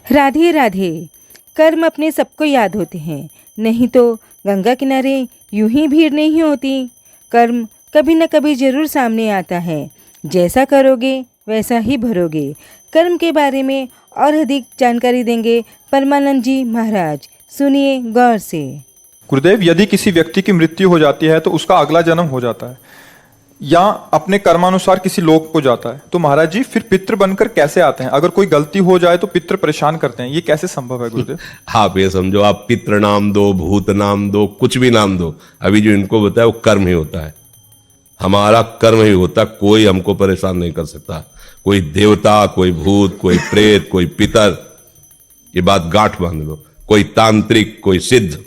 राधे राधे। कर्म अपने सबको याद होते हैं, नहीं तो गंगा किनारे यूं ही भीड़ नहीं होती। कर्म कभी न कभी जरूर सामने आता है। जैसा करोगे वैसा ही भरोगे। कर्म के बारे में और अधिक जानकारी देंगे परमानंद जी महाराज। सुनिए गौर से। गुरुदेव, यदि किसी व्यक्ति की मृत्यु हो जाती है तो उसका अगला जन्म हो जाता है या अपने कर्मानुसार किसी लोक को जाता है, तो महाराज जी फिर पितृ बनकर कैसे आते हैं? अगर कोई गलती हो जाए तो पितृ परेशान करते हैं, ये कैसे संभव है गुरुदेव? आप ये समझो, आप पितृ नाम दो, भूत नाम दो, कुछ भी नाम दो, अभी जो इनको बताया वो कर्म ही होता है। हमारा कर्म ही होता है, कोई हमको परेशान नहीं कर सकता। कोई देवता, कोई भूत, कोई प्रेत, कोई पितर, ये बात गांठ बांध लो। कोई तांत्रिक, कोई सिद्ध।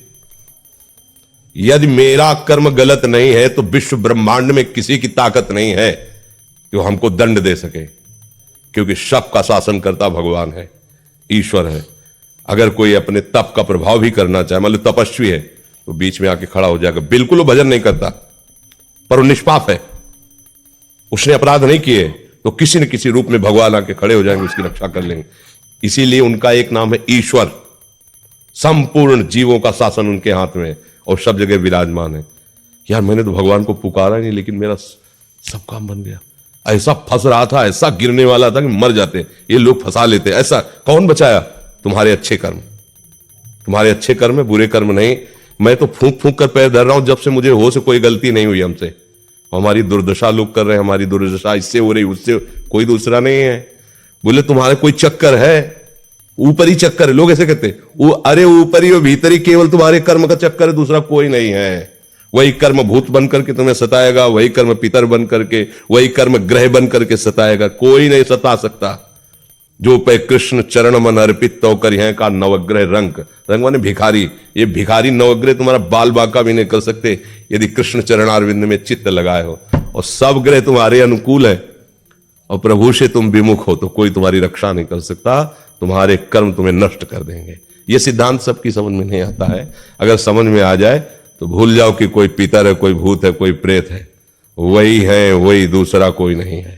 यदि मेरा कर्म गलत नहीं है तो विश्व ब्रह्मांड में किसी की ताकत नहीं है कि वो हमको दंड दे सके, क्योंकि सबका शासन करता भगवान है, ईश्वर है। अगर कोई अपने तप का प्रभाव भी करना चाहे, मान लो तपस्वी है, तो बीच में आके खड़ा हो जाएगा, बिल्कुल वो भजन नहीं करता पर वो निष्पाप है, उसने अपराध नहीं किए, तो किसी न किसी रूप में भगवान आके खड़े हो जाएंगे, उसकी रक्षा कर लेंगे। इसीलिए उनका एक नाम है ईश्वर। संपूर्ण जीवों का शासन उनके हाथ में है और सब जगह विराजमान है। यार मैंने तो भगवान को पुकारा नहीं, लेकिन मेरा सब काम बन गया। ऐसा फंस रहा था, ऐसा गिरने वाला था कि मर जाते, ये लोग फंसा लेते। ऐसा कौन बचाया? तुम्हारे अच्छे कर्म, तुम्हारे अच्छे कर्म है, बुरे कर्म नहीं। मैं तो फूंक फूंक कर पैर धर रहा हूं, जब से मुझे हो से कोई गलती नहीं हुई हमसे। हमारी दुर्दशा लोग कर रहे हैं, हमारी दुर्दशा इससे हो रही, उससे, कोई दूसरा नहीं है। बोले तुम्हारे कोई चक्कर है? ऊपरी चक्कर है, लोग ऐसे कहते हैं। अरे ऊपरी और भीतरी केवल तुम्हारे कर्म का चक्कर है, दूसरा कोई नहीं है। वही कर्म भूत बन करके तुम्हें सताएगा, वही कर्म पितर बन करके, वही कर्म ग्रह बन करके सताएगा, कोई नहीं सता सकता। जो पे कृष्ण चरण मन अर्पित तो करिए का नवग्रह रंग। रंग माने भिखारी। ये भिखारी नवग्रह तुम्हारा बाल बांका भी नहीं कर सकते यदि कृष्ण चरणारविंद में चित्त लगाए हो। और सब ग्रह तुम्हारे अनुकूल है और प्रभु से तुम विमुख हो तो कोई तुम्हारी रक्षा नहीं कर सकता। तुम्हारे कर्म तुम्हें नष्ट कर देंगे। ये सिद्धांत सबकी समझ में नहीं आता है। अगर समझ में आ जाए तो भूल जाओ कि कोई पितर है, कोई भूत है, कोई प्रेत है। वही है, वही, दूसरा कोई नहीं है।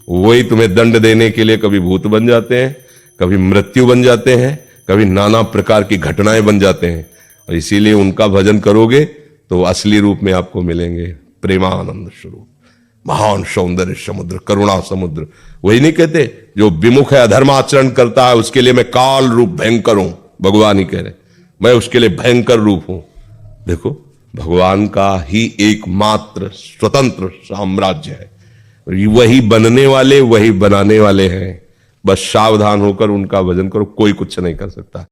वही तुम्हें दंड देने के लिए कभी भूत बन जाते हैं, कभी मृत्यु बन जाते हैं, कभी नाना प्रकार की घटनाएं बन जाते हैं। और इसीलिए उनका भजन करोगे तो असली रूप में आपको मिलेंगे प्रेमानंद स्वरूप, महान सौंदर्य समुद्र, करुणा समुद्र। वही नहीं कहते जो विमुख है, अधर्म आचरण करता है, उसके लिए मैं काल रूप भयंकर हूं। भगवान ही कह रहे मैं उसके लिए भयंकर रूप हूं। देखो, भगवान का ही एकमात्र स्वतंत्र साम्राज्य है। वही बनने वाले, वही बनाने वाले हैं। बस सावधान होकर उनका भजन करो, कोई कुछ नहीं कर सकता।